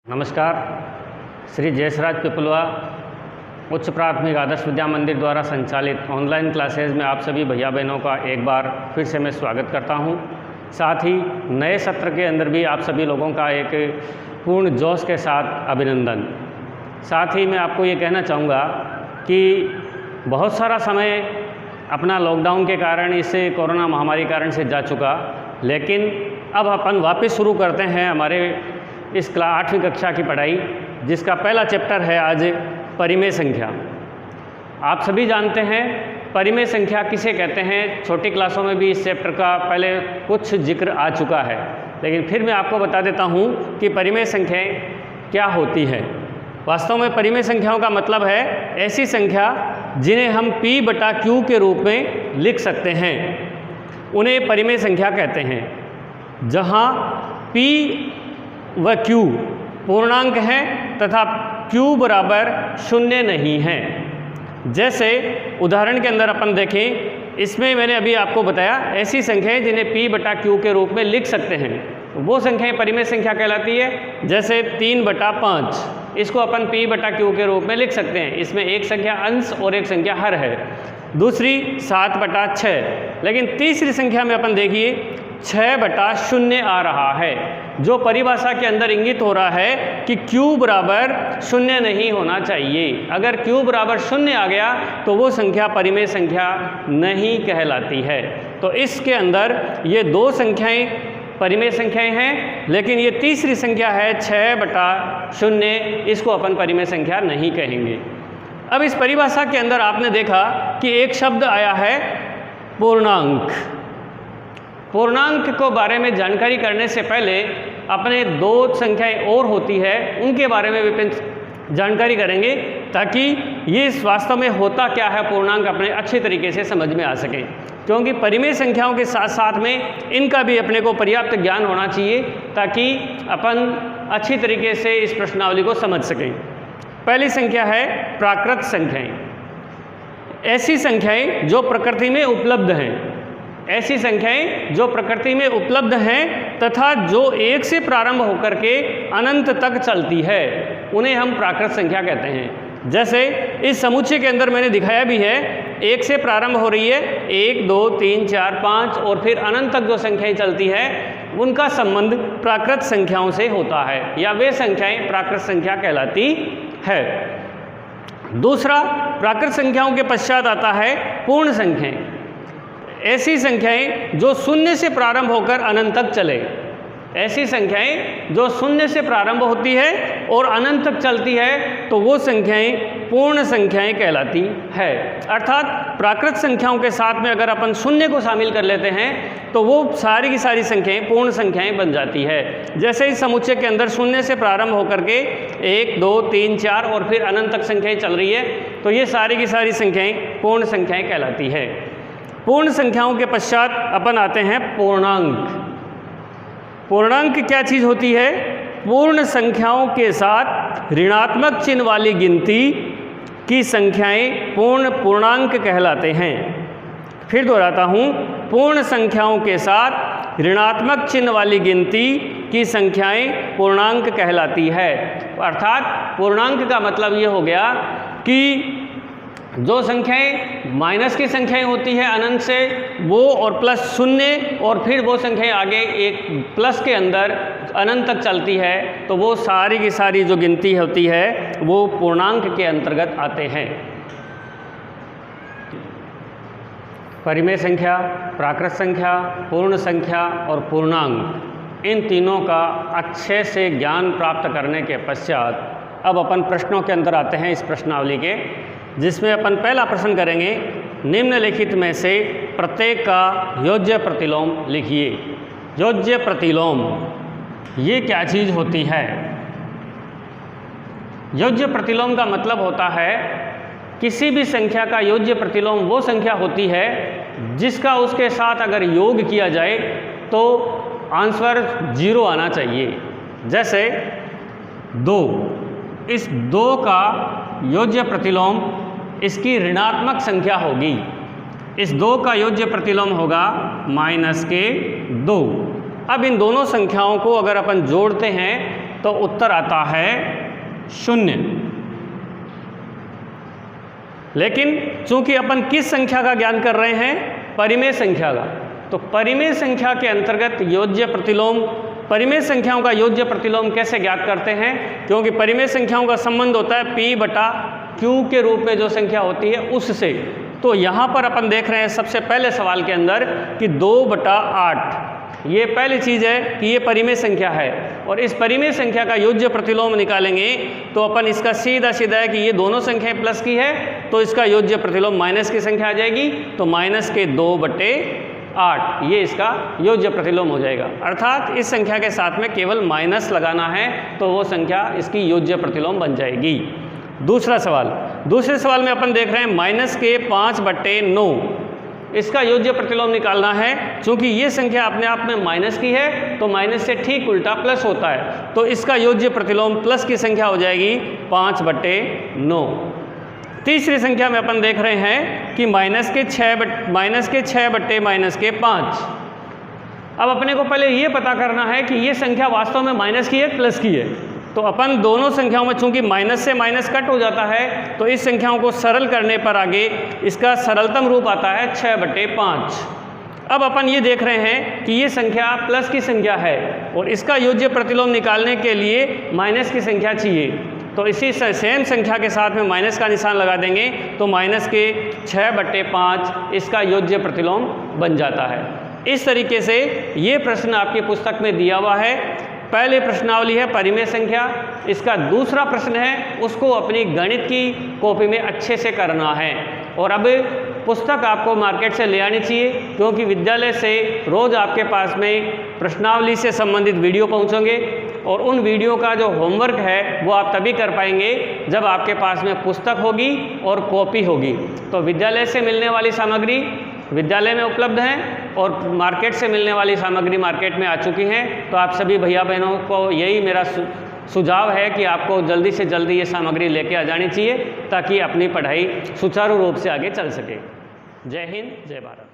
नमस्कार। श्री जयसराज पिपलवा उच्च प्राथमिक आदर्श विद्या मंदिर द्वारा संचालित ऑनलाइन क्लासेज में आप सभी भैया बहनों का एक बार फिर से मैं स्वागत करता हूं। साथ ही नए सत्र के अंदर भी आप सभी लोगों का एक पूर्ण जोश के साथ अभिनंदन। साथ ही मैं आपको ये कहना चाहूँगा कि बहुत सारा समय अपना लॉकडाउन के कारण, इससे कोरोना महामारी कारण से जा चुका, लेकिन अब अपन वापस शुरू करते हैं हमारे इस 8वीं कक्षा की पढ़ाई, जिसका पहला चैप्टर है आज परिमेय संख्या। आप सभी जानते हैं परिमेय संख्या किसे कहते हैं। छोटी क्लासों में भी इस चैप्टर का पहले कुछ जिक्र आ चुका है, लेकिन फिर मैं आपको बता देता हूँ कि परिमेय संख्याएँ क्या होती हैं। वास्तव में परिमेय संख्याओं का मतलब है ऐसी संख्या जिन्हें हम p बटा q के रूप में लिख सकते हैं, उन्हें परिमेय संख्या कहते हैं। जहाँ p व q पूर्णांक हैं तथा q बराबर 0 नहीं है। जैसे उदाहरण के अंदर अपन देखें, इसमें मैंने अभी आपको बताया ऐसी संख्याएं जिन्हें p बटा q के रूप में लिख सकते हैं, वो संख्याएं परिमेय संख्या कहलाती है। जैसे 3 बटा 5, इसको अपन p बटा q के रूप में लिख सकते हैं। इसमें एक संख्या अंश और एक संख्या हर है। दूसरी 7 बटा 6, लेकिन तीसरी संख्या में अपन देखिए 6 बटा 0 आ रहा है, जो परिभाषा के अंदर इंगित हो रहा है कि q बराबर 0 नहीं होना चाहिए। अगर q बराबर 0 आ गया तो वो संख्या परिमेय संख्या नहीं कहलाती है। तो इसके अंदर ये दो संख्याएं परिमेय संख्याएं हैं, लेकिन ये तीसरी संख्या है 6 बटा 0, इसको अपन परिमेय संख्या नहीं कहेंगे। अब इस परिभाषा के अंदर आपने देखा कि एक शब्द आया है पूर्णांक। पूर्णांक को बारे में जानकारी करने से पहले अपने दो संख्याएं और होती है, उनके बारे में भी जानकारी करेंगे, ताकि ये वास्तव में होता क्या है पूर्णांक अपने अच्छे तरीके से समझ में आ सके। क्योंकि परिमेय संख्याओं के साथ साथ में इनका भी अपने को पर्याप्त ज्ञान होना चाहिए, ताकि अपन अच्छी तरीके से इस प्रश्नावली को समझ सकें। पहली संख्या है प्राकृत संख्याएं। ऐसी संख्याएं जो प्रकृति में उपलब्ध हैं, ऐसी संख्याएं जो प्रकृति में उपलब्ध हैं तथा जो 1 से प्रारंभ होकर के अनंत तक चलती है, उन्हें हम प्राकृत संख्या कहते हैं। जैसे इस समुच्चय के अंदर मैंने दिखाया भी है, 1 से प्रारंभ हो रही है, 1 2 3 4 5 और फिर अनंत तक जो संख्याएं चलती है, उनका संबंध प्राकृत संख्याओं से होता है, या वे संख्याएं प्राकृत संख्या कहलाती है। दूसरा, प्राकृत संख्याओं के पश्चात आता है पूर्ण संख्याएं। ऐसी संख्याएं जो 0 से प्रारंभ होकर अनंत तक चले, ऐसी संख्याएं जो 0 से प्रारंभ होती है और अनंत तक चलती है, तो वो संख्याएं पूर्ण संख्याएं कहलाती है। अर्थात प्राकृत संख्याओं के साथ में अगर अपन 0 को शामिल कर लेते हैं तो वो सारी की सारी संख्याएं पूर्ण संख्याएं बन जाती है। जैसे इस समुच्चय के अंदर 0 से प्रारंभ होकर के 1 2 3 4 और फिर अनंत तक संख्याएं चल रही है, तो ये सारी की सारी संख्याएं पूर्ण संख्याएं कहलाती है। पूर्ण संख्याओं के पश्चात अपन आते हैं पूर्णांक। पूर्णांक क्या चीज़ होती है? पूर्ण संख्याओं के साथ ऋणात्मक चिन्ह वाली गिनती की संख्याएं पूर्णांक कहलाते हैं। फिर दोहराता हूँ, पूर्ण संख्याओं के साथ ऋणात्मक चिन्ह वाली गिनती की संख्याएं पूर्णांक कहलाती है। अर्थात पूर्णांक का मतलब ये हो गया कि जो संख्याएं माइनस की संख्याएं होती है अनंत से, वो और प्लस 0 और फिर वो संख्याएं आगे एक प्लस के अंदर अनंत तक चलती है, तो वो सारी की सारी जो गिनती होती है वो पूर्णांक के अंतर्गत आते हैं। परिमेय संख्या, प्राकृत संख्या, पूर्ण संख्या और पूर्णांक, इन तीनों का अच्छे से ज्ञान प्राप्त करने के पश्चात अब अपन प्रश्नों के अंदर आते हैं इस प्रश्नावली के, जिसमें अपन पहला प्रश्न करेंगे, निम्नलिखित में से प्रत्येक का योज्य प्रतिलोम लिखिए। योज्य प्रतिलोम ये क्या चीज़ होती है? योज्य प्रतिलोम का मतलब होता है किसी भी संख्या का योज्य प्रतिलोम वो संख्या होती है जिसका उसके साथ अगर योग किया जाए तो आंसर 0 आना चाहिए। जैसे 2, इस 2 का योज्य प्रतिलोम इसकी ऋणात्मक संख्या होगी। इस 2 का योज्य प्रतिलोम होगा -2। अब इन दोनों संख्याओं को अगर अपन जोड़ते हैं तो उत्तर आता है 0। लेकिन चूंकि अपन किस संख्या का ज्ञान कर रहे हैं, परिमेय संख्या का, तो परिमेय संख्या के अंतर्गत योज्य प्रतिलोम, परिमेय संख्याओं का योज्य प्रतिलोम कैसे ज्ञात करते हैं, क्योंकि परिमेय संख्याओं का संबंध होता है P बटा Q के रूप में जो संख्या होती है उससे। तो यहाँ पर अपन देख रहे हैं सबसे पहले सवाल के अंदर कि 2/8, ये पहली चीज़ है कि ये परिमेय संख्या है, और इस परिमेय संख्या का योज्य प्रतिलोम निकालेंगे तो अपन इसका सीधा सीधा है कि ये दोनों संख्याएं प्लस की है, तो इसका योज्य प्रतिलोम माइनस की संख्या आ जाएगी, तो माइनस के 2/8 ये इसका योज्य प्रतिलोम हो जाएगा। अर्थात इस संख्या के साथ में केवल माइनस लगाना है तो वो संख्या इसकी योज्य प्रतिलोम बन जाएगी। दूसरा सवाल, दूसरे सवाल में अपन देख रहे हैं माइनस के 5/9, इसका योज्य प्रतिलोम निकालना है। चूंकि ये संख्या अपने आप में माइनस की है तो माइनस से ठीक उल्टा प्लस होता है, तो इसका योज्य प्रतिलोम प्लस की संख्या हो जाएगी 5/9। तीसरी संख्या में अपन देख रहे हैं कि माइनस के 6/-5। अब अपने को पहले ये पता करना है कि ये संख्या वास्तव में माइनस की है प्लस की है। तो अपन दोनों संख्याओं में चूंकि माइनस से माइनस कट हो जाता है तो इस संख्याओं को सरल करने पर आगे इसका सरलतम रूप आता है 6/5। अब अपन ये देख रहे हैं कि ये संख्या प्लस की संख्या है और इसका योज्य प्रतिलोम निकालने के लिए माइनस की संख्या चाहिए, तो इसी सेम संख्या के साथ में माइनस का निशान लगा देंगे तो माइनस के 6/5 इसका योज्य प्रतिलोम बन जाता है। इस तरीके से ये प्रश्न आपकी पुस्तक में दिया हुआ है। पहले प्रश्नावली है परिमेय संख्या, इसका दूसरा प्रश्न है उसको अपनी गणित की कॉपी में अच्छे से करना है। और अब पुस्तक आपको मार्केट से ले आनी चाहिए, क्योंकि विद्यालय से रोज़ आपके पास में प्रश्नावली से संबंधित वीडियो पहुंचेंगे और उन वीडियो का जो होमवर्क है वो आप तभी कर पाएंगे जब आपके पास में पुस्तक होगी और कॉपी होगी। तो विद्यालय से मिलने वाली सामग्री विद्यालय में उपलब्ध हैं और मार्केट से मिलने वाली सामग्री मार्केट में आ चुकी हैं। तो आप सभी भैया बहनों को यही मेरा सुझाव है कि आपको जल्दी से जल्दी ये सामग्री लेके आ जानी चाहिए ताकि अपनी पढ़ाई सुचारू रूप से आगे चल सके। जय हिंद, जय भारत।